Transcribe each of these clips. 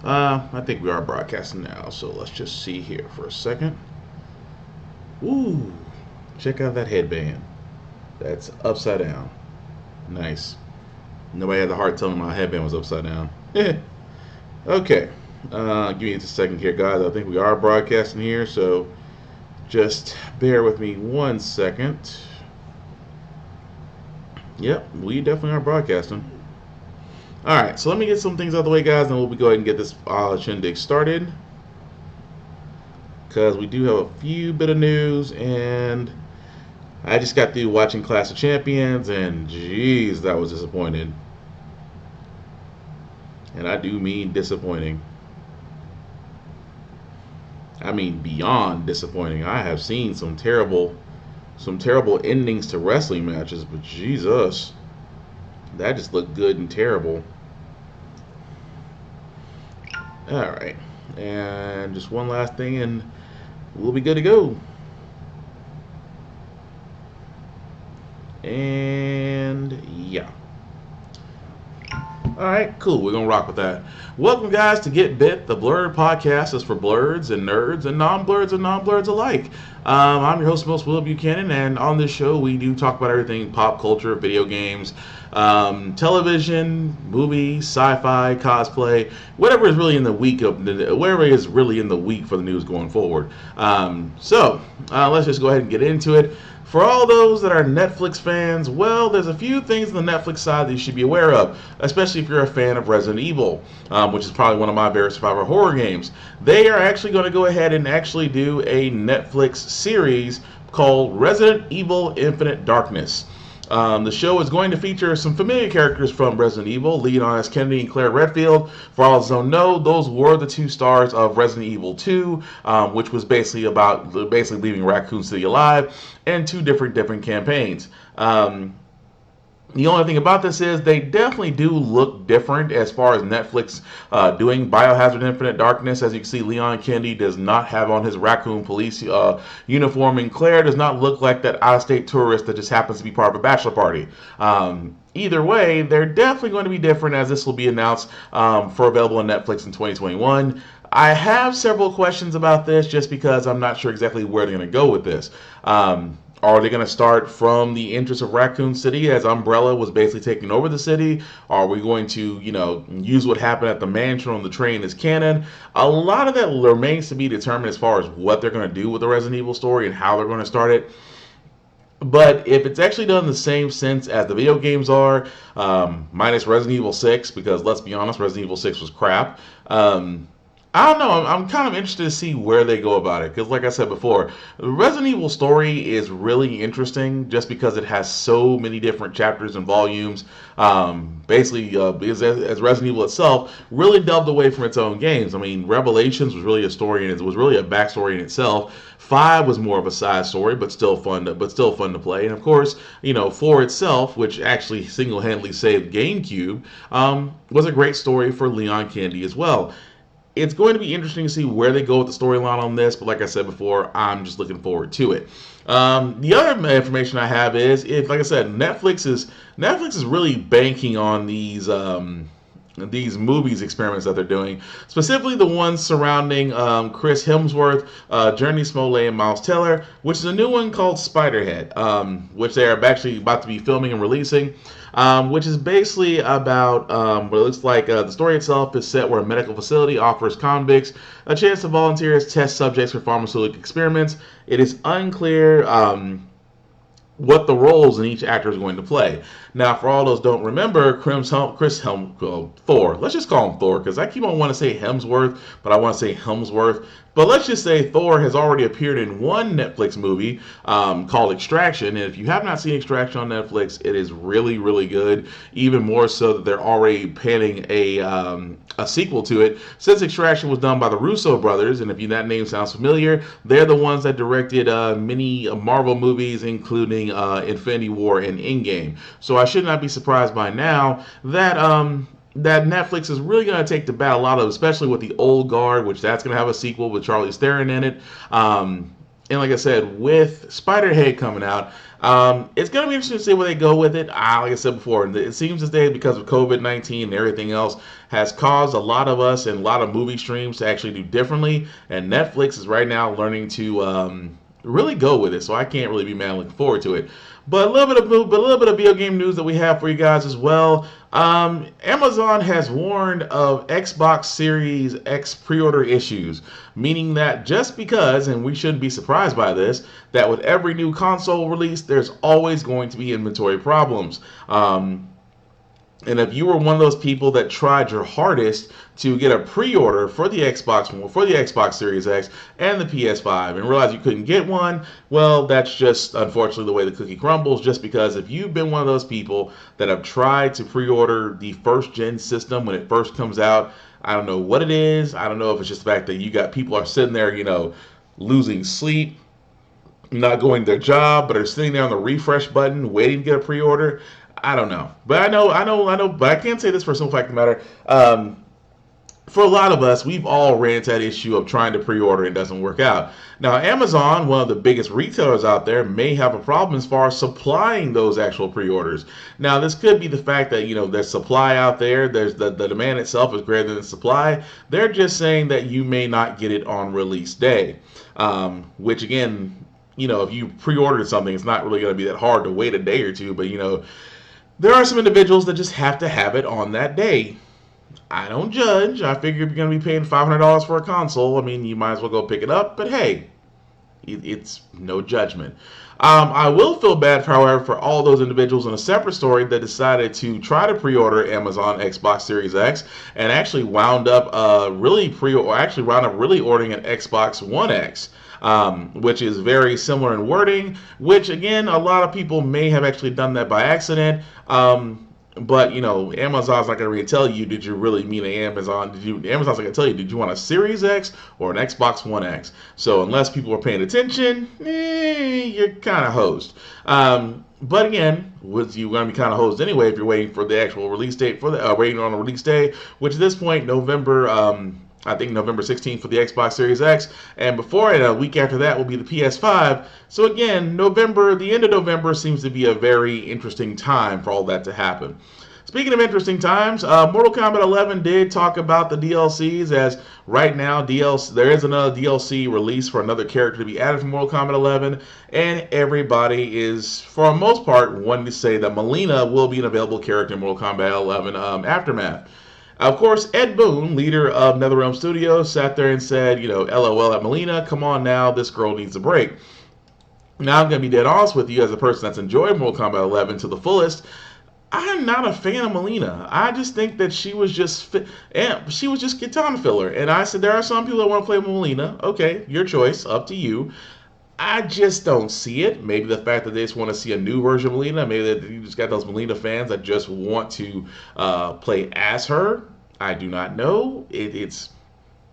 I think we are broadcasting now, so let's just see here for a second. Ooh, check out that headband. That's upside down. Nice. Nobody had the heart telling me my headband was upside down. Okay. Give me just a second here, guys. I think we are broadcasting here, so just bear with me 1 second. Yep, we definitely are broadcasting. All right, so let me get some things out of the way, guys, and we'll go ahead and get this shindig started. Because we do have a few bit of news, and I just got through watching Clash of Champions, and geez, that was disappointing. And I do mean disappointing. I mean beyond disappointing. I have seen some terrible endings to wrestling matches, but Jesus, that just looked good and terrible. All right, and just one last thing, and we'll be good to go. And yeah. All right, cool. We're gonna rock with that. Welcome, guys, to Get Bit, the Blurred podcast. Is for blurs and nerds and non-blurs alike. I'm your host, most Will Buchanan, and on this show we do talk about everything pop culture, video games, television, movies, sci-fi, cosplay, whatever is really in the week whatever is really in the week for the news going forward. So let's just go ahead and get into it. For all those that are Netflix fans, well, there's a few things on the Netflix side that you should be aware of, especially if you're a fan of Resident Evil, which is probably one of my favorite survivor horror games. They are actually going to go ahead and actually do a Netflix series called Resident Evil Infinite Darkness. The show is going to feature some familiar characters from Resident Evil, Leon S. Kennedy and Claire Redfield. For all those who don't know, those were the two stars of Resident Evil 2, which was basically about leaving Raccoon City alive, and two different campaigns. The only thing about this is they definitely do look different as far as Netflix doing Biohazard Infinite Darkness. As you can see, Leon Kennedy does not have on his raccoon police uniform, and Claire does not look like that out-of-state tourist that just happens to be part of a bachelor party. Either way, they're definitely going to be different, as this will be announced for available on Netflix in 2021. I have several questions about this just because I'm not sure exactly where they're going to go with this. Are they going to start from the entrance of Raccoon City as Umbrella was basically taking over the city? Are we going to, use what happened at the mansion on the train as canon? A lot of that remains to be determined as far as what they're going to do with the Resident Evil story and how they're going to start it. But if it's actually done in the same sense as the video games are, minus Resident Evil 6, because let's be honest, Resident Evil 6 was crap. I don't know. I'm kind of interested to see where they go about it because, like I said before, the Resident Evil story is really interesting just because it has so many different chapters and volumes. Because as Resident Evil itself really delved away from its own games. I mean, Revelations was really a story and it was really a backstory in itself. 5 was more of a side story, but still fun to play. And of course, 4 itself, which actually single-handedly saved GameCube, was a great story for Leon Kennedy as well. It's going to be interesting to see where they go with the storyline on this, but like I said before, I'm just looking forward to it. The other information I have is, like I said, Netflix is really banking on these movies experiments that they're doing, specifically the ones surrounding Chris Hemsworth, Journey Smollett, and Miles Teller, which is a new one called Spiderhead, which they are actually about to be filming and releasing. Which is basically about what it looks like. The story itself is set where a medical facility offers convicts a chance to volunteer as test subjects for pharmaceutical experiments. It is unclear what the roles in each actor is going to play. Now, for all those who don't remember, Thor. Let's just call him Thor because I keep on wanting to say Hemsworth, but I want to say Hemsworth. But let's just say Thor has already appeared in one Netflix movie called Extraction. And if you have not seen Extraction on Netflix, it is really, really good. Even more so that they're already planning a sequel to it. Since Extraction was done by the Russo brothers, and if that name sounds familiar, they're the ones that directed many Marvel movies, including Infinity War and Endgame. So I should not be surprised by now that that Netflix is really going to take to bat a lot of, especially with the Old Guard, which that's going to have a sequel with Charlize Theron in it. And like I said, with Spider-Head coming out, it's going to be interesting to see where they go with it. Like I said before, it seems as they, because of COVID-19 and everything else, has caused a lot of us and a lot of movie streams to actually do differently. And Netflix is right now learning to really go with it. So I can't really be mad. Looking forward to it. But a little bit of video game news that we have for you guys as well. Amazon has warned of Xbox Series X pre-order issues, meaning that just because, and we shouldn't be surprised by this, that with every new console release, there's always going to be inventory problems. And if you were one of those people that tried your hardest to get a pre-order for the Xbox Series X and the PS5 and realized you couldn't get one, well, that's just unfortunately the way the cookie crumbles. Just because if you've been one of those people that have tried to pre-order the first gen system when it first comes out, I don't know what it is. I don't know if it's just the fact that you got people are sitting there, losing sleep, not going to their job, but are sitting there on the refresh button waiting to get a pre-order. I don't know. But I know, but I can't say this for some fact of the matter. For a lot of us, we've all ran into that issue of trying to pre-order and it doesn't work out. Now, Amazon, one of the biggest retailers out there, may have a problem as far as supplying those actual pre-orders. Now, this could be the fact that, there's supply out there. There's the demand itself is greater than the supply. They're just saying that you may not get it on release day, which again, if you pre-ordered something, it's not really going to be that hard to wait a day or two. But, there are some individuals that just have to have it on that day. I don't judge. I figure if you're going to be paying $500 for a console, you might as well go pick it up. But hey, it's no judgment. I will feel bad, however, for all those individuals in a separate story that decided to try to pre-order Amazon Xbox Series X and actually wound up really ordering an Xbox One X. Which is very similar in wording, which again, a lot of people may have actually done that by accident. But Amazon's not going to really tell you, did you really mean Amazon's not going to tell you, did you want a Series X or an Xbox One X? So unless people are paying attention, you're kind of hosed. But again, you're going to be kind of hosed anyway if you're waiting for the actual release date waiting on a release day, which at this point, I think November 16th for the Xbox Series X, and before it, a week after that will be the PS5. So again, the end of November seems to be a very interesting time for all that to happen. Speaking of interesting times, Mortal Kombat 11 did talk about the DLCs, as right now there is another DLC release for another character to be added for Mortal Kombat 11, and everybody is, for the most part, wanting to say that Mileena will be an available character in Mortal Kombat 11 Aftermath. Of course, Ed Boon, leader of NetherRealm Studios, sat there and said, LOL at Mileena, come on now, this girl needs a break. Now, I'm going to be dead honest with you, as a person that's enjoyed Mortal Kombat 11 to the fullest, I'm not a fan of Mileena. I just think that she was just katana filler. And I said, there are some people that want to play Mileena. Okay, your choice, up to you. I just don't see it. Maybe the fact that they just want to see a new version of Mileena. Maybe that you just got those Mileena fans that just want to play as her. I do not know. It's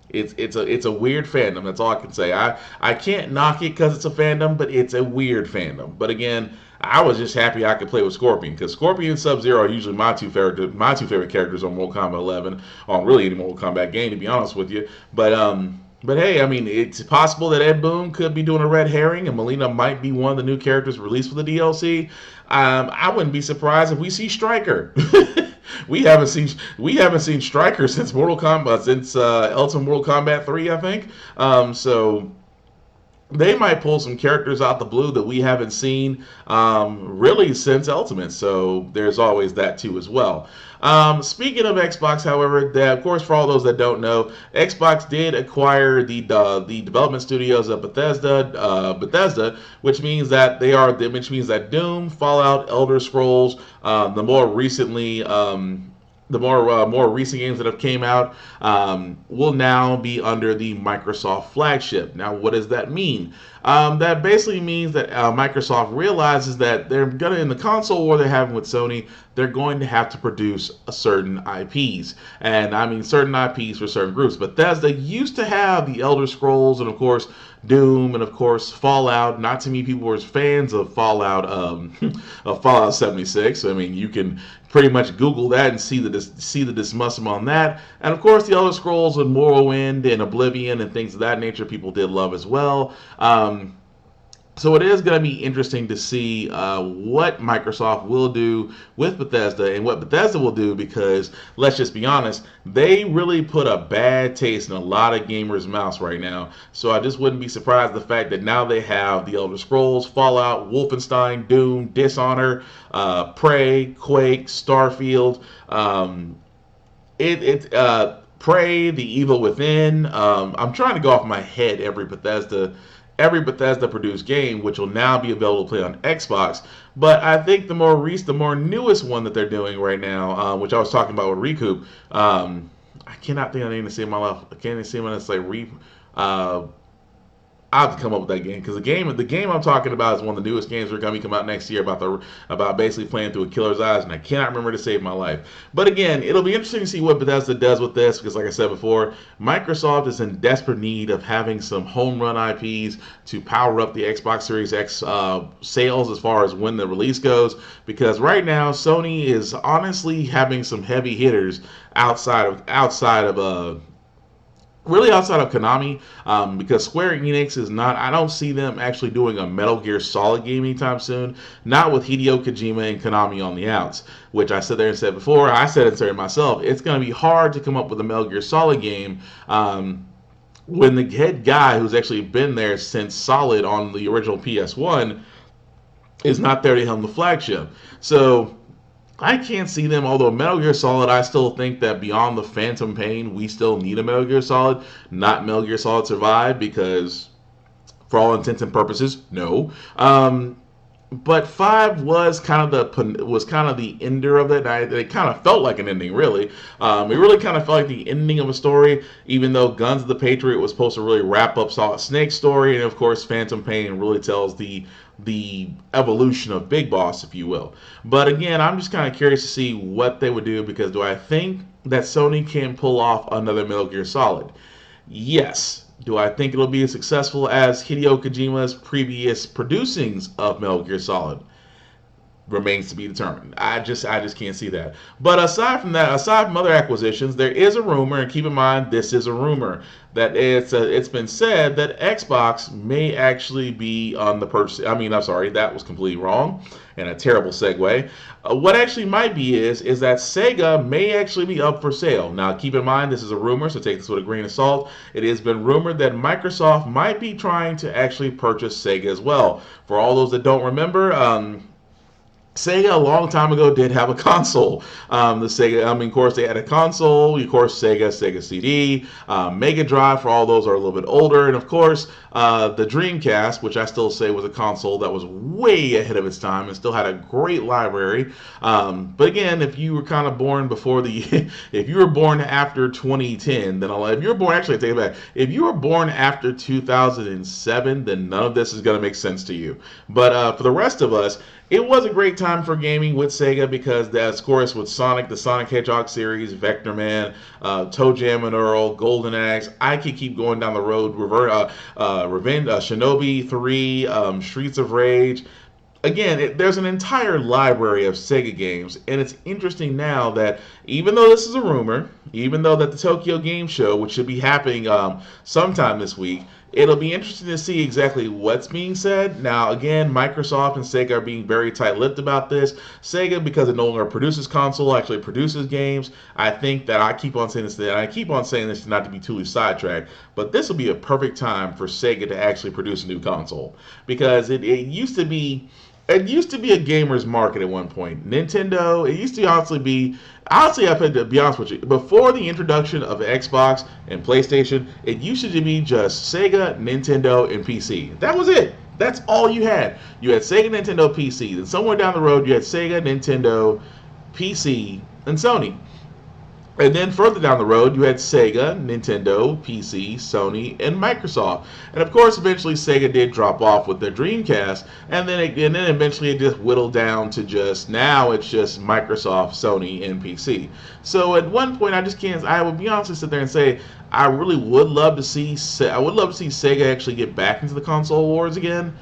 a weird fandom. That's all I can say. I can't knock it because it's a fandom, but it's a weird fandom. But again, I was just happy I could play with Scorpion, because Scorpion and Sub-Zero are usually my two favorite characters on Mortal Kombat 11, on really any Mortal Kombat game, to be honest with you. But hey, it's possible that Ed Boon could be doing a red herring, and Mileena might be one of the new characters released for the DLC. I wouldn't be surprised if we see Stryker. we haven't seen Stryker since Ultimate Mortal Kombat 3, I think. So they might pull some characters out the blue that we haven't seen really since Ultimate. So there's always that too as well. Speaking of Xbox, however, of course, for all those that don't know, Xbox did acquire the development studios of Bethesda, which means that Doom, Fallout, Elder Scrolls, the more recent games that have came out will now be under the Microsoft flagship. Now, what does that mean? That basically means that Microsoft realizes that they're gonna, in the console war they're having with Sony, they're going to have to produce certain IPs, and certain IPs for certain groups. Bethesda used to have the Elder Scrolls and of course Doom and of course Fallout. Not too many people were fans of Fallout of Fallout 76. So, you can pretty much Google that and see the dismussum on that. And of course, the Elder Scrolls and Morrowind and Oblivion and things of that nature, people did love as well. So it is going to be interesting to see what Microsoft will do with Bethesda and what Bethesda will do, because let's just be honest, they really put a bad taste in a lot of gamers' mouths right now. So I just wouldn't be surprised the fact that now they have the Elder Scrolls, Fallout, Wolfenstein, Doom, Dishonor, Prey, Quake, Starfield. Prey, The Evil Within. I'm trying to go off my head every Bethesda produced game, which will now be available to play on Xbox. But I think the more newest one that they're doing right now, which I was talking about with Recoup, I cannot think of the name to say in my life. I can't even see when it's like I have to come up with that game, because the game I'm talking about is one of the newest games that are going to be coming out next year about basically playing through a killer's eyes, and I cannot remember to save my life. But again, it'll be interesting to see what Bethesda does with this, because like I said before, Microsoft is in desperate need of having some home run IPs to power up the Xbox Series X sales as far as when the release goes, because right now Sony is honestly having some heavy hitters outside of really outside of Konami, because Square Enix is not, I don't see them actually doing a Metal Gear Solid game anytime soon, not with Hideo Kojima and Konami on the outs, which I said there and said before, I said it myself, it's going to be hard to come up with a Metal Gear Solid game when the head guy who's actually been there since Solid on the original PS1 is not there to helm the flagship. So I can't see them, although Metal Gear Solid, I still think that beyond the Phantom Pain, we still need a Metal Gear Solid, not Metal Gear Solid Survive, because for all intents and purposes, no. But 5 was kind of the ender of it. It kind of felt like an ending, really. It really kind of felt like the ending of a story, even though Guns of the Patriot was supposed to really wrap up Solid Snake's story, and of course Phantom Pain really tells the evolution of Big Boss, if you will. But again, I'm just kind of curious to see what they would do, because do I think that Sony can pull off another Metal Gear Solid? Yes. Do I think it'll be as successful as Hideo Kojima's previous producings of Metal Gear Solid? Remains to be determined. I just can't see that. But aside from other acquisitions, there is a rumor, and keep in mind this is a rumor, that it's been said that Xbox may actually be on the purchase. I'm sorry, that was completely wrong and a terrible segue. What actually might be is that Sega may actually be up for sale. Now keep in mind this is a rumor, so take this with a grain of salt. It has been rumored that Microsoft might be trying to actually purchase Sega as well. For all those that don't remember, Sega a long time ago did have a console. Of course, they had a console. Of course, Sega CD, Mega Drive for all those are a little bit older, and of course, the Dreamcast, which I still say was a console that was way ahead of its time and still had a great library. But again, if you were kind of born if you were born after 2010, then if you were born, actually, I take it back. If you were born after 2007, then none of this is going to make sense to you. But for the rest of us, it was a great time for gaming with Sega, because of course with Sonic, the Sonic Hedgehog series, Vector Man, Toe Jam and Earl, Golden Axe. I could keep going down the road. Shinobi 3, Streets of Rage. Again, there's an entire library of Sega games, and it's interesting now that even though this is a rumor, even though that the Tokyo Game Show, which should be happening sometime this week, it'll be interesting to see exactly what's being said. Now, again, Microsoft and Sega are being very tight-lipped about this. Sega, because it no longer produces console, actually produces games. I think that I keep on saying this not to be too sidetracked, but this will be a perfect time for Sega to actually produce a new console, because it used to be a gamer's market at one point. Nintendo, it used to honestly, I have to be honest with you, before the introduction of Xbox and PlayStation, it used to be just Sega, Nintendo, and PC. That was it. That's all you had. You had Sega, Nintendo, PC. Then somewhere down the road, you had Sega, Nintendo, PC, and Sony. And then further down the road, you had Sega, Nintendo, PC, Sony, and Microsoft. And of course, eventually Sega did drop off with their Dreamcast, and then eventually it just whittled down to now it's just Microsoft, Sony, and PC. So at one point, I would be honest and sit there and say, I really would love to see Sega actually get back into the console wars again.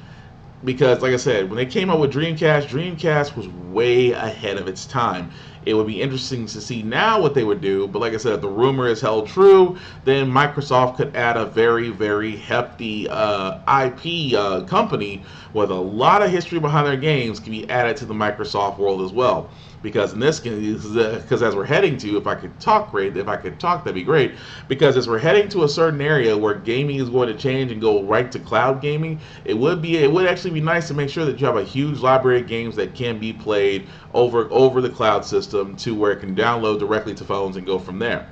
Because, like I said, when they came out with Dreamcast was way ahead of its time. It would be interesting to see now what they would do. But like I said, if the rumor is held true, then Microsoft could add a very, very hefty IP company with a lot of history behind their games can be added to the Microsoft world as well. Because in this case, because as we're heading to, if I could talk, that'd be great. Because as we're heading to a certain area where gaming is going to change and go right to cloud gaming, it would actually be nice to make sure that you have a huge library of games that can be played over the cloud system to where it can download directly to phones and go from there.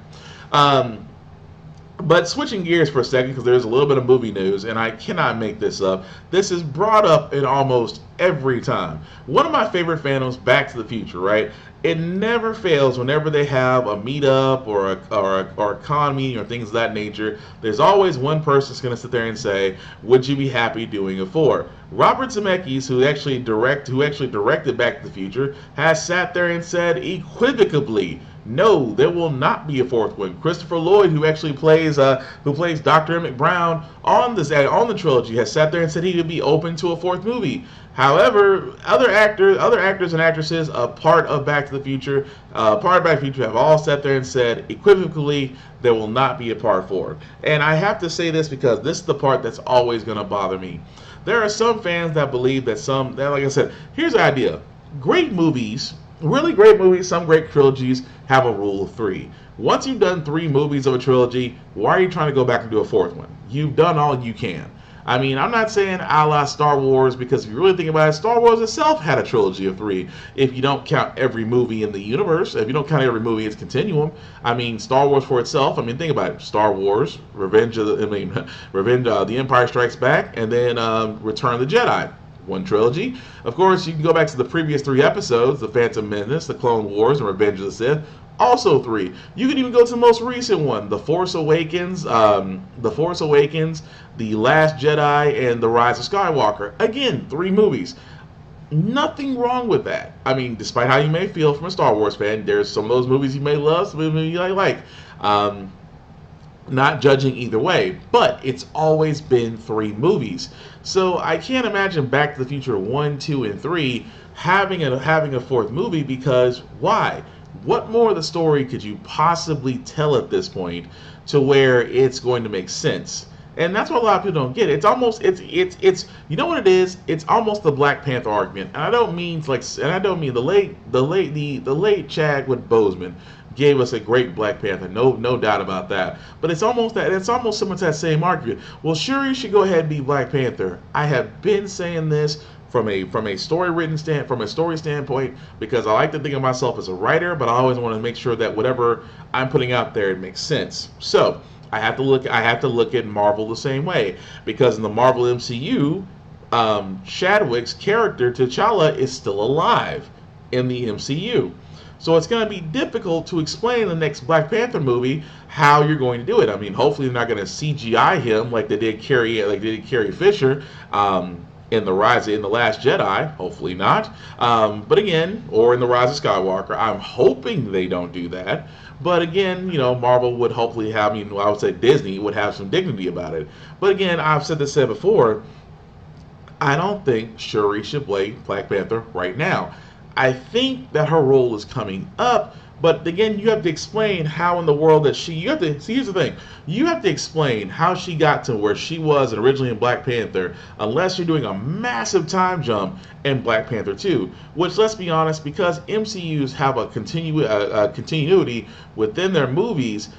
But switching gears for a second, because there's a little bit of movie news, and I cannot make this up. This is brought up in almost every time. One of my favorite fandoms, Back to the Future, right? It never fails whenever they have a meetup or a con meeting or things of that nature. There's always one person that's going to sit there and say, "Would you be happy doing it for?" Robert Zemeckis, who actually directed Back to the Future, has sat there and said equivocally, no, there will not be a fourth one. Christopher Lloyd, who actually plays Dr. Emmett Brown on the trilogy, has sat there and said he would be open to a fourth movie. However, other actors and actresses, a part of Back to the Future, have all sat there and said equivocally there will not be a part 4. And I have to say this because this is the part that's always going to bother me. There are some fans that believe that like I said, here's the idea: great movies. Really great movies, some great trilogies have a rule of 3. Once you've done 3 movies of a trilogy, why are you trying to go back and do a 4th one? You've done all you can. I mean, I'm not saying a la Star Wars, because if you really think about it, Star Wars itself had a trilogy of 3. If you don't count every movie in the universe, if you don't count every movie in its continuum, I mean, Star Wars for itself, I mean, think about it. Star Wars, The Empire Strikes Back, and then Return of the Jedi. One trilogy. Of course, you can go back to the previous 3 episodes, The Phantom Menace, The Clone Wars, and Revenge of the Sith. Also 3. You can even go to the most recent one, The Force Awakens, The Last Jedi, and The Rise of Skywalker. Again, 3 movies. Nothing wrong with that. I mean, despite how you may feel from a Star Wars fan, there's some of those movies you may love, some of them you might like. Not judging either way, but it's always been 3 movies. So I can't imagine Back to the Future 1, 2, and 3 having a 4th movie, because why? What more of the story could you possibly tell at this point to where it's going to make sense? And that's what a lot of people don't get. It's you know what it is? It's almost the Black Panther argument. And I don't mean the late Chadwick Boseman gave us a great Black Panther, no doubt about that. But it's almost similar to that same argument. Well, sure, you should go ahead and be Black Panther. I have been saying this from a story standpoint, because I like to think of myself as a writer, but I always want to make sure that whatever I'm putting out there, it makes sense. So I have to look at Marvel the same way, because in the Marvel MCU, Chadwick's character T'Challa is still alive in the MCU. So it's going to be difficult to explain in the next Black Panther movie how you're going to do it. I mean, hopefully they're not going to CGI him like they did Carrie Fisher in The Last Jedi. Hopefully not. But again, or in The Rise of Skywalker. I'm hoping they don't do that. But again, Marvel would hopefully have, I would say Disney would have some dignity about it. But again, I've said before, I don't think Shuri should play Black Panther right now. I think that her role is coming up, but again, you have to explain how in the world that here's the thing. You have to explain how she got to where she was originally in Black Panther, unless you're doing a massive time jump in Black Panther 2, which, let's be honest, because MCUs have a continuity within their movies,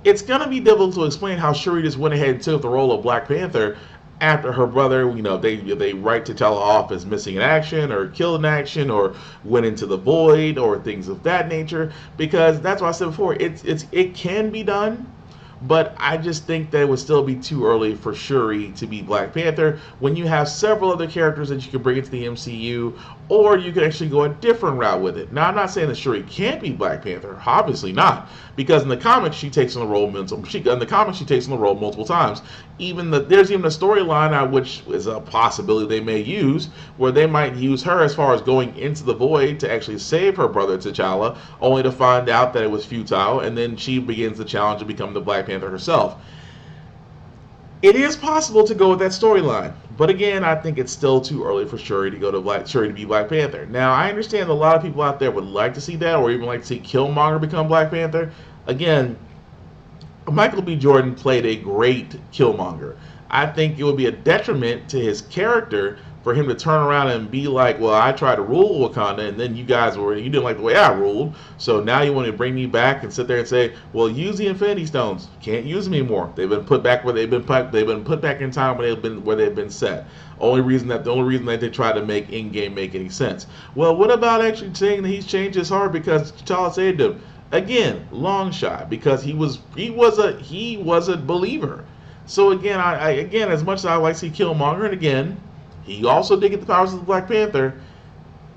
it's going to be difficult to explain how Shuri just went ahead and took the role of Black Panther after her brother, they write T'Challa off as missing in action or killed in action or went into the void or things of that nature. Because that's what I said before, it can be done, but I just think that it would still be too early for Shuri to be Black Panther when you have several other characters that you can bring into the MCU, or you can actually go a different route with it. Now, I'm not saying that Shuri can't be Black Panther, obviously not, because in the comics she takes on the role multiple times. There's even a storyline which is a possibility they may use, where they might use her as far as going into the void to actually save her brother T'Challa, only to find out that it was futile, and then she begins the challenge to become the Black Panther herself. It is possible to go with that storyline, But again, I think it's still too early for Shuri to be Black Panther. Now, I understand a lot of people out there would like to see that, or even like to see Killmonger become Black Panther. Again, Michael B. Jordan played a great Killmonger. I think it would be a detriment to his character for him to turn around and be like, well, I tried to rule Wakanda, and then you didn't like the way I ruled, so now you want to bring me back and sit there and say, well, use the Infinity Stones. Can't use them anymore. They've been put back where they've been put back in time where they've been set. The only reason that they tried to make Endgame make any sense. Well, what about actually saying that he's changed his heart because T'Challa saved him? Again, long shot, because he was a believer. So again, again, as much as I like to see Killmonger, and again, he also did get the powers of the Black Panther,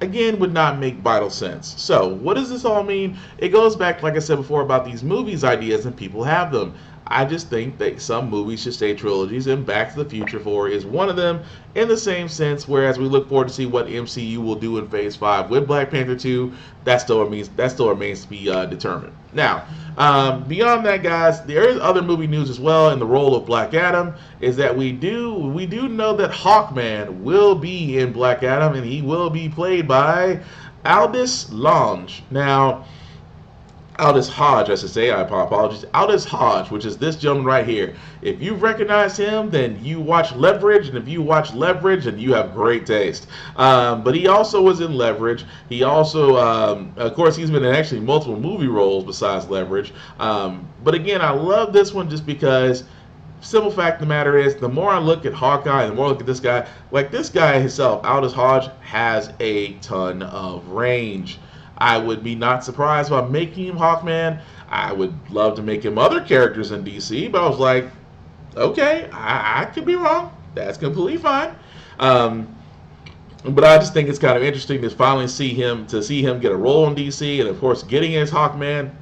again, would not make vital sense. So what does this all mean? It goes back, like I said before, about these movies ideas, and people have them. I just think that some movies should stay trilogies, and Back to the Future 4 is one of them, in the same sense, whereas we look forward to see what MCU will do in Phase 5 with Black Panther 2. That still remains to be determined. Now, beyond that, guys, there is other movie news as well. In the role of Black Adam, is that we do know that Hawkman will be in Black Adam, and he will be played by Aldous Hodge. Now, Aldous Hodge, I should say. I apologize. Aldous Hodge, which is this gentleman right here. If you recognize him, then you watch Leverage, and if you watch Leverage, then you have great taste. But he also was in Leverage. He also, of course, he's been in actually multiple movie roles besides Leverage. But again, I love this one just because, simple fact of the matter is, the more I look at Hawkeye, the more I look at this guy, like this guy himself, Aldous Hodge, has a ton of range. I would be not surprised about making him Hawkman. I would love to make him other characters in DC, but I was like, okay, I could be wrong. That's completely fine. But I just think it's kind of interesting to finally see him get a role in DC, and of course, getting his Hawkman.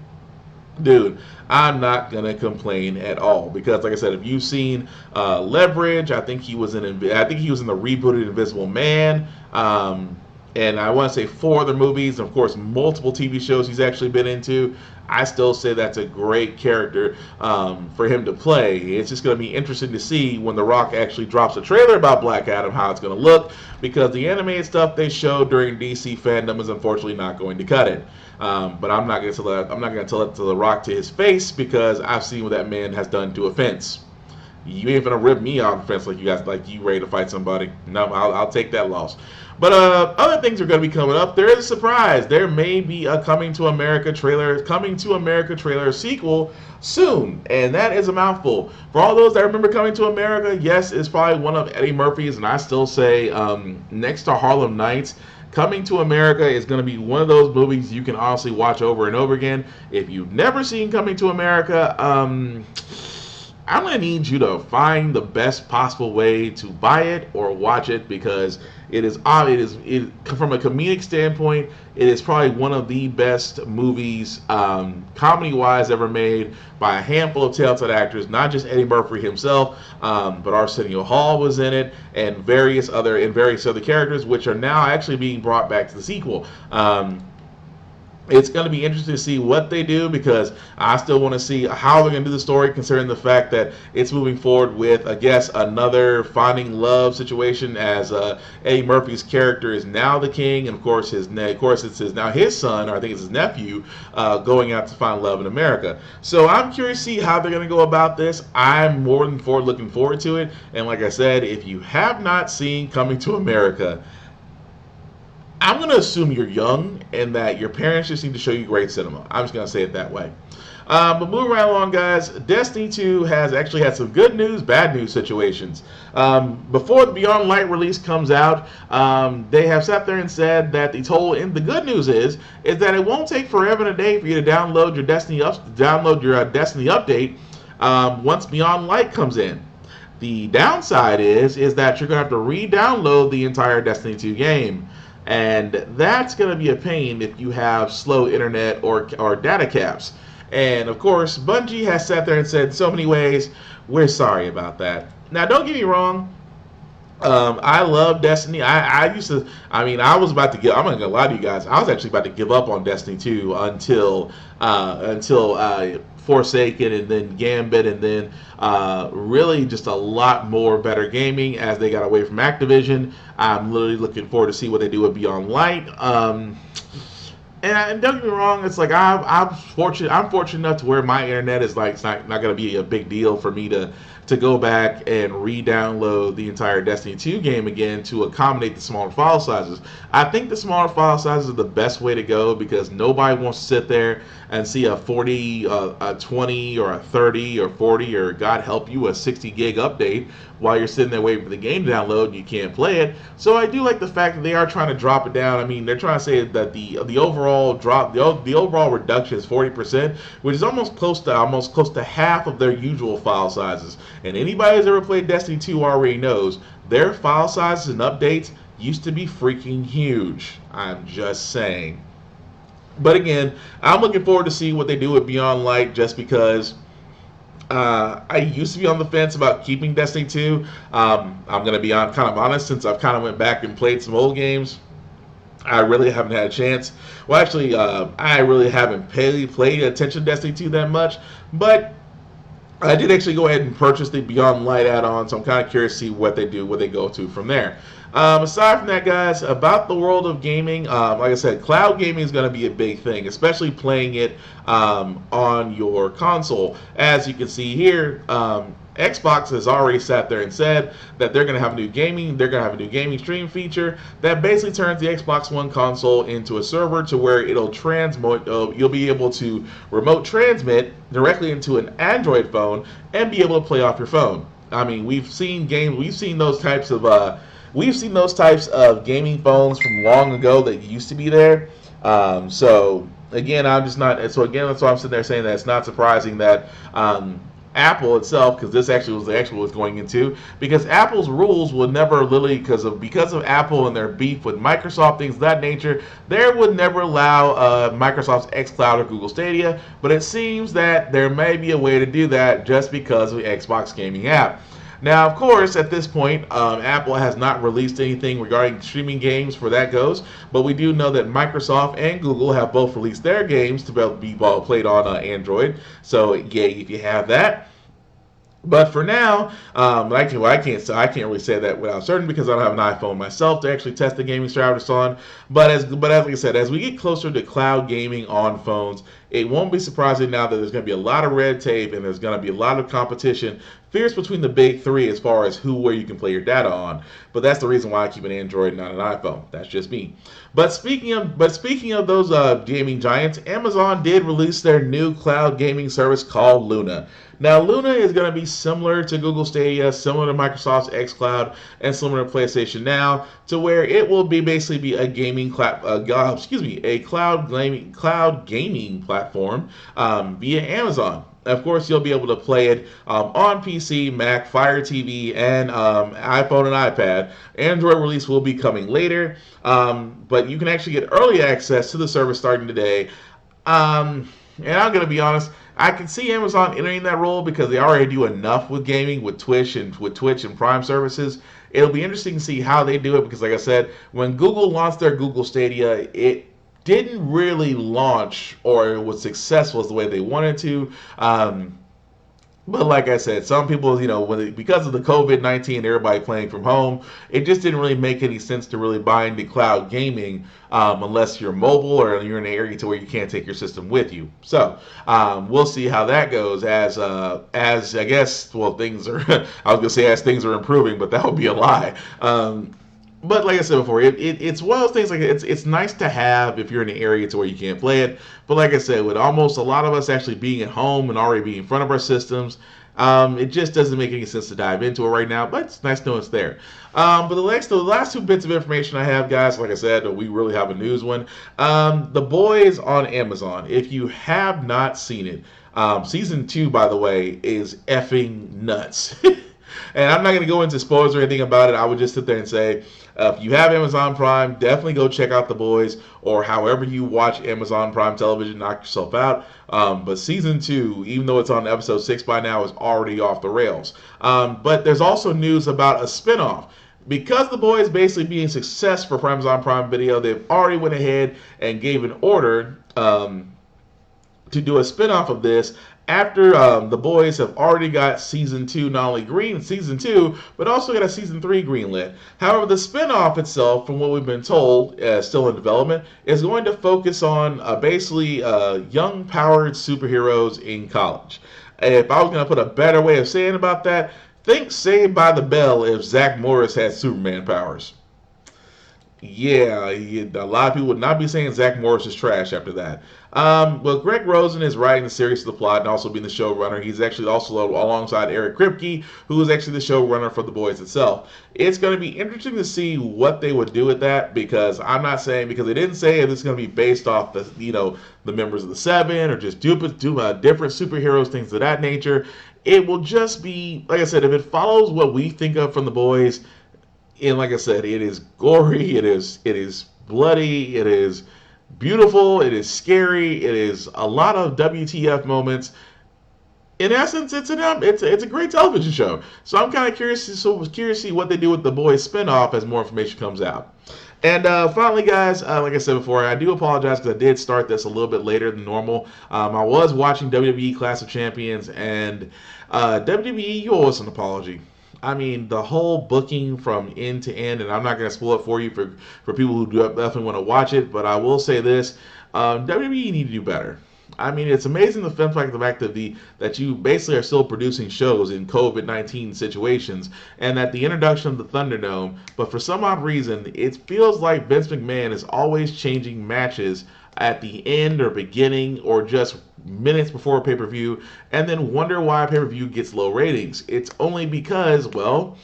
Dude, I'm not gonna complain at all, because, like I said, if you've seen Leverage, I think he was in the rebooted Invisible Man. And I want to say 4 other movies, and of course multiple TV shows he's actually been into. I still say that's a great character for him to play. It's just going to be interesting to see when The Rock actually drops a trailer about Black Adam, how it's going to look, because the animated stuff they showed during DC fandom is unfortunately not going to cut it. But I'm not going to tell it to The Rock to his face, because I've seen what that man has done to a fence. You ain't gonna rip me off the fence like you ready to fight somebody. No, I'll take that loss. But other things are going to be coming up. There is a surprise. There may be a Coming to America trailer sequel soon, and that is a mouthful. For all those that remember Coming to America, yes, it's probably one of Eddie Murphy's, and I still say next to Harlem Nights, Coming to America is going to be one of those movies you can honestly watch over and over again. If you've never seen Coming to America, I'm going to need you to find the best possible way to buy it or watch it, because it is from a comedic standpoint, it is probably one of the best movies, comedy-wise, ever made by a handful of talented actors, not just Eddie Murphy himself, but Arsenio Hall was in it, and various other characters, which are now actually being brought back to the sequel. It's going to be interesting to see what they do, because I still want to see how they're going to do the story, considering the fact that it's moving forward with, I guess, another finding love situation, as Eddie Murphy's character is now the king, and of course it's now his son, or I think it's his nephew, going out to find love in America. So I'm curious to see how they're going to go about this. I'm more than looking forward to it. And like I said, if you have not seen Coming to America, I'm going to assume you're young and that your parents just need to show you great cinema. I'm just going to say it that way. But moving right along, guys, Destiny 2 has actually had some good news, bad news situations. Before the Beyond Light release comes out, they have sat there and said that the good news is that it won't take forever and a day for you to download your Destiny update once Beyond Light comes in. The downside is that you're going to have to re-download the entire Destiny 2 game. And that's going to be a pain if you have slow internet or data caps. And of course, Bungie has sat there and said so many ways, we're sorry about that. Now, don't get me wrong. I love Destiny. I was about to give, I'm not going to lie to you guys, I was actually about to give up on Destiny 2 until Forsaken and then Gambit and then really just a lot more better gaming as they got away from Activision. I'm literally looking forward to see what they do with Beyond Light. And don't get me wrong, it's like I'm fortunate. I'm fortunate enough to where my internet is like it's not going to be a big deal for me to go back and re-download the entire Destiny 2 game again to accommodate the smaller file sizes. I think the smaller file sizes are the best way to go because nobody wants to sit there and see a 40, a 20, or a 30, or 40, or God help you, a 60 gig update while you're sitting there waiting for the game to download and you can't play it. So I do like the fact that they are trying to drop it down. I mean, they're trying to say that the overall drop, the overall reduction is 40%, which is almost close to half of their usual file sizes. And anybody who's ever played Destiny 2 already knows their file sizes and updates used to be freaking huge. I'm just saying. But again, I'm looking forward to see what they do with Beyond Light just because I used to be on the fence about keeping Destiny 2. I'm going to be kind of honest, since I've kind of went back and played some old games. I really haven't had a chance. Well, actually, I really haven't played attention to Destiny 2 that much. But I did actually go ahead and purchase the Beyond Light add-on, so I'm kind of curious to see what they do, what they go to from there. Aside from that, guys, about the world of gaming, like I said, cloud gaming is going to be a big thing, especially playing it on your console. As you can see here, Xbox has already sat there and said that they're going to have a new gaming stream feature that basically turns the Xbox One console into a server to where it'll transmit. You'll be able to remote transmit directly into an Android phone and be able to play off your phone. I mean, we've seen those types of gaming phones from long ago that used to be there. So again, that's why I'm sitting there saying that it's not surprising that Apple itself, because this actually was going into, because Apple's rules would never literally, because of Apple and their beef with Microsoft, things of that nature, they would never allow Microsoft's xCloud or Google Stadia, but it seems that there may be a way to do that just because of the Xbox gaming app. Now, of course, at this point, Apple has not released anything regarding streaming games for that goes, but we do know that Microsoft and Google have both released their games to be played on Android. So, yay if you have that. But for now, I can't really say that without certain because I don't have an iPhone myself to actually test the gaming strategies on. But as I said, as we get closer to cloud gaming on phones, it won't be surprising now that there's going to be a lot of red tape and there's going to be a lot of competition, fierce between the big three as far as where you can play your data on. But that's the reason why I keep an Android and not an iPhone. That's just me. But speaking of those gaming giants, Amazon did release their new cloud gaming service called Luna. Now, Luna is going to be similar to Google Stadia, similar to Microsoft's xCloud, and similar to PlayStation Now, to where it will basically be a cloud gaming platform via Amazon. Of course, you'll be able to play it on PC, Mac, Fire TV, and iPhone and iPad. Android release will be coming later, but you can actually get early access to the service starting today. And I'm going to be honest, I can see Amazon entering that role because they already do enough with gaming with Twitch and Prime services. It'll be interesting to see how they do it because, like I said, when Google launched their Google Stadia, it didn't really launch or it was successful as the way they wanted to. But like I said, some people, because of the COVID-19, everybody playing from home, it just didn't really make any sense to really buy into cloud gaming unless you're mobile or you're in an area to where you can't take your system with you. So we'll see how that goes as I guess, well, things are, I was going to say as things are improving, but that would be a lie. But like I said before, it's one of those things like it's nice to have if you're in an area to where you can't play it. But like I said, with almost a lot of us actually being at home and already being in front of our systems, it just doesn't make any sense to dive into it right now. But it's nice to know it's there. But the last two bits of information I have, guys, like I said, we really have a news one. The Boys on Amazon. If you have not seen it, season 2, by the way, is effing nuts. And I'm not going to go into spoilers or anything about it. I would just sit there and say, if you have Amazon Prime, definitely go check out The Boys, or however you watch Amazon Prime television, knock yourself out. But season 2, even though it's on episode 6 by now, is already off the rails. But there's also news about a spinoff. Because The Boys basically being a success for Amazon Prime Video, they've already went ahead and gave an order to do a spinoff of this after the boys have already got season 2 not only green season 2 but also got a season 3 greenlit. However, the spinoff itself, from what we've been told, still in development, is going to focus on basically young powered superheroes in college. If I was going to put a better way of saying about that, think Saved by the Bell if Zach Morris had Superman powers. Yeah, a lot of people would not be saying Zach Morris is trash after that. Well, Greg Rosen is writing the series of the plot and also being the showrunner. He's actually also alongside Eric Kripke, who is actually the showrunner for The Boys itself. It's going to be interesting to see what they would do with that, because I'm not saying, because they didn't say if it's going to be based off the the members of the Seven or just do different superheroes, things of that nature. It will just be, like I said, if it follows what we think of from The Boys. And like I said, it is gory, it is bloody, it is beautiful, it is scary, it is a lot of WTF moments. In essence, it's a great television show. So I'm kind of curious to see what they do with The Boys spinoff as more information comes out. And finally, guys, like I said before, I do apologize because I did start this a little bit later than normal. I was watching WWE Clash of Champions, and WWE, you owe us an apology. I mean, the whole booking from end to end, and I'm not going to spoil it for you for people who definitely want to watch it, but I will say this, WWE need to do better. I mean, it's amazing the fact that you basically are still producing shows in COVID-19 situations, and that the introduction of the Thunderdome, but for some odd reason, it feels like Vince McMahon is always changing matches at the end or beginning or just minutes before a pay-per-view, and then wonder why a pay-per-view gets low ratings. It's only because, well,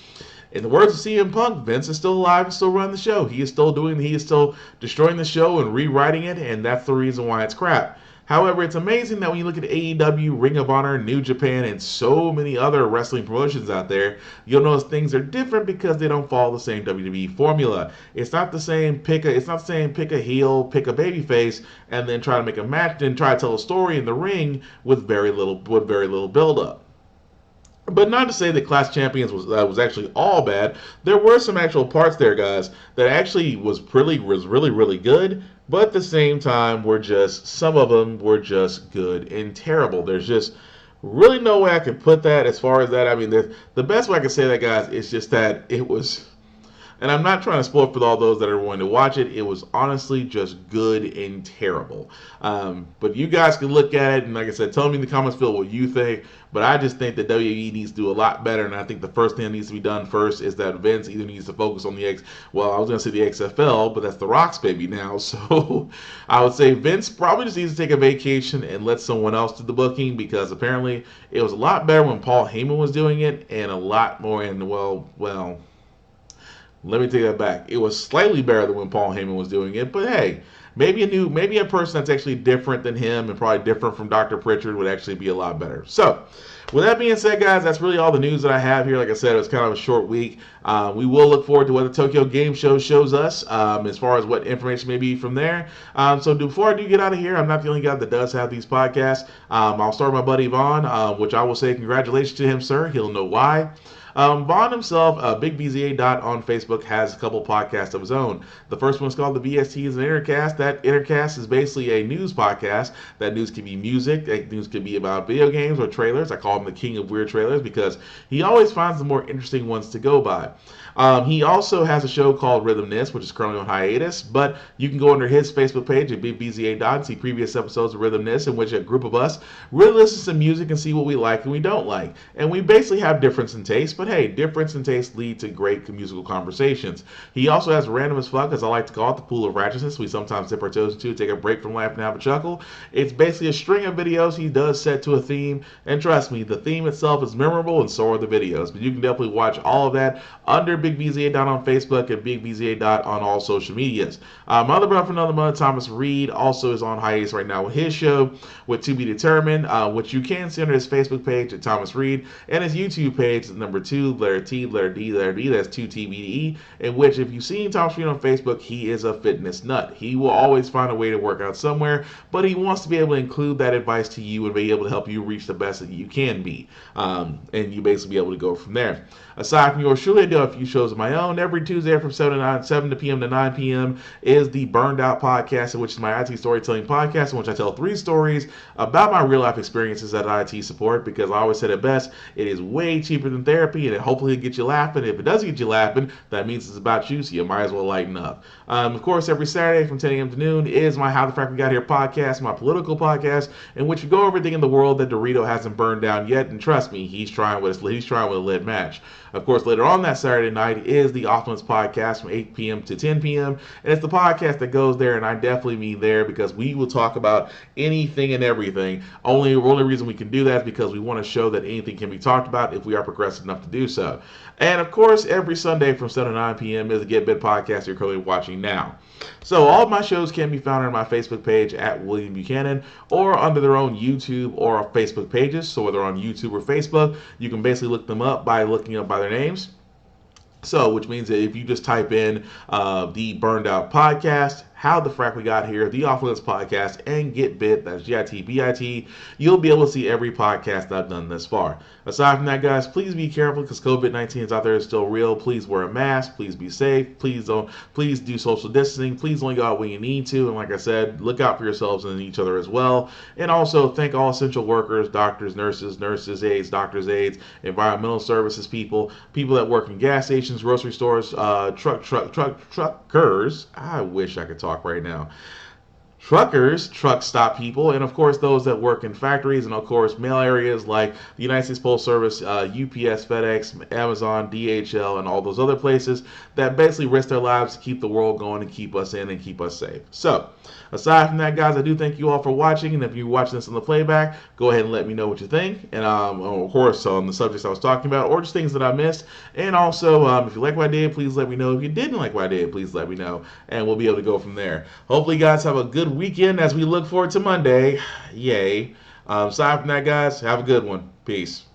in the words of CM Punk, Vince is still alive and still running the show. He is still destroying the show and rewriting it, and that's the reason why it's crap. However, it's amazing that when you look at AEW, Ring of Honor, New Japan, and so many other wrestling promotions out there, you'll notice things are different because they don't follow the same WWE formula. It's not the same pick a heel, pick a babyface, and then try to make a match, then try to tell a story in the ring with very little build up. But not to say that Clash Champions was actually all bad. There were some actual parts there, guys, that actually was really good. But at the same time, some of them were just good and terrible. There's just really no way I can put that as far as that. I mean, the best way I can say that, guys, is just that it was. And I'm not trying to spoil for all those that are going to watch it. It was honestly just good and terrible. But you guys can look at it, and like I said, tell me in the comments below what you think. But I just think that WWE needs to do a lot better, and I think the first thing that needs to be done first is that Vince either needs to focus on I was going to say the XFL, but that's The Rock's baby now. So I would say Vince probably just needs to take a vacation and let someone else do the booking, because apparently it was a lot better when Paul Heyman was doing it, and a lot more, let me take that back. It was slightly better than when Paul Heyman was doing it, but hey, maybe a person that's actually different than him and probably different from Dr. Pritchard would actually be a lot better. So, with that being said, guys, that's really all the news that I have here. Like I said, it was kind of a short week. We will look forward to what the Tokyo Game Show shows us as far as what information may be from there. So before I do get out of here, I'm not the only guy that does have these podcasts. I'll start with my buddy Vaughn, which I will say congratulations to him, sir. He'll know why. Vaughn himself, Big BZA Dot on Facebook, has a couple podcasts of his own. The first one is called The VST is an Intercast. That Intercast is basically a news podcast. That news can be music. That news can be about video games or trailers. I call him the king of weird trailers because he always finds the more interesting ones to go by. He also has a show called Rhythmness, which is currently on hiatus, but you can go under his Facebook page at BigBZA and see previous episodes of Rhythmness, in which a group of us really listens to music and see what we like and we don't like. And we basically have difference in taste, but hey, difference in taste lead to great musical conversations. He also has Random as Fuck, as I like to call it, the pool of righteousness. We sometimes dip our toes into, take a break from life and have a chuckle. It's basically a string of videos he does set to a theme, and trust me, the theme itself is memorable and so are the videos. But you can definitely watch all of that under Big BZA on Facebook and Big BZA on all social medias. My other brother from another mother, Thomas Reed, also is on hiatus right now with his show, with To Be Determined, which you can see under his Facebook page at Thomas Reed, and his YouTube page, number 2, letter T, letter D, letter D, that's 2TBDE, in which if you've seen Thomas Reed on Facebook, he is a fitness nut. He will always find a way to work out somewhere, but he wants to be able to include that advice to you and be able to help you reach the best that you can. can be. And you basically be able to go from there. Aside from yours truly, I do have a few shows of my own. Every Tuesday from 7 p.m. to 9 p.m. is the Burned Out Podcast, which is my IT storytelling podcast, in which I tell 3 stories about my real life experiences at IT support, because I always said it best, it is way cheaper than therapy, and it hopefully get you laughing. If it does get you laughing, that means it's about you, so you might as well lighten up. Of course, every Saturday from 10 a.m. to noon is my How the Frack We Got Here podcast, my political podcast, in which we go over everything in the world that Dorito hasn't burned down yet, and trust me, he's trying with a lit match. Of course, later on that Saturday night is the Off Limits Podcast from 8 p.m. to 10 p.m. And it's the podcast that goes there, and I definitely mean there, because we will talk about anything and everything. The only reason we can do that is because we want to show that anything can be talked about if we are progressive enough to do so. And of course, every Sunday from 7 to 9 p.m. is the Git Bit Podcast you're currently watching now. So all of my shows can be found on my Facebook page at William Buchanan, or under their own YouTube or Facebook pages. So whether on YouTube or Facebook, you can basically look them up by looking up by their names. So, which means that if you just type in the Burned Out Podcast, How the Frack We Got Here, the Off Limits Podcast, and Git Bit, that's GITBIT, you'll be able to see every podcast I've done thus far. Aside from that, guys, please be careful, because COVID-19 is out there, is still real. Please wear a mask. Please be safe. Please do social distancing. Please only go out when you need to. And like I said, look out for yourselves and each other as well. And also thank all essential workers, doctors, nurses, aides, doctors, aides, environmental services people that work in gas stations, grocery stores, truckers. I wish I could talk right now. Truckers, truck stop people, and of course those that work in factories, and of course mail areas like the United States Postal Service, UPS, FedEx, Amazon, DHL, and all those other places that basically risk their lives to keep the world going and keep us in and keep us safe. So, aside from that, guys, I do thank you all for watching, and if you're watching this on the playback, go ahead and let me know what you think, and of course on the subjects I was talking about, or just things that I missed. And also, if you like what I did, please let me know. If you didn't like what I did, please let me know, and we'll be able to go from there. Hopefully, guys, have a good weekend as we look forward to Monday. Yay. Aside from that, guys, have a good one. Peace.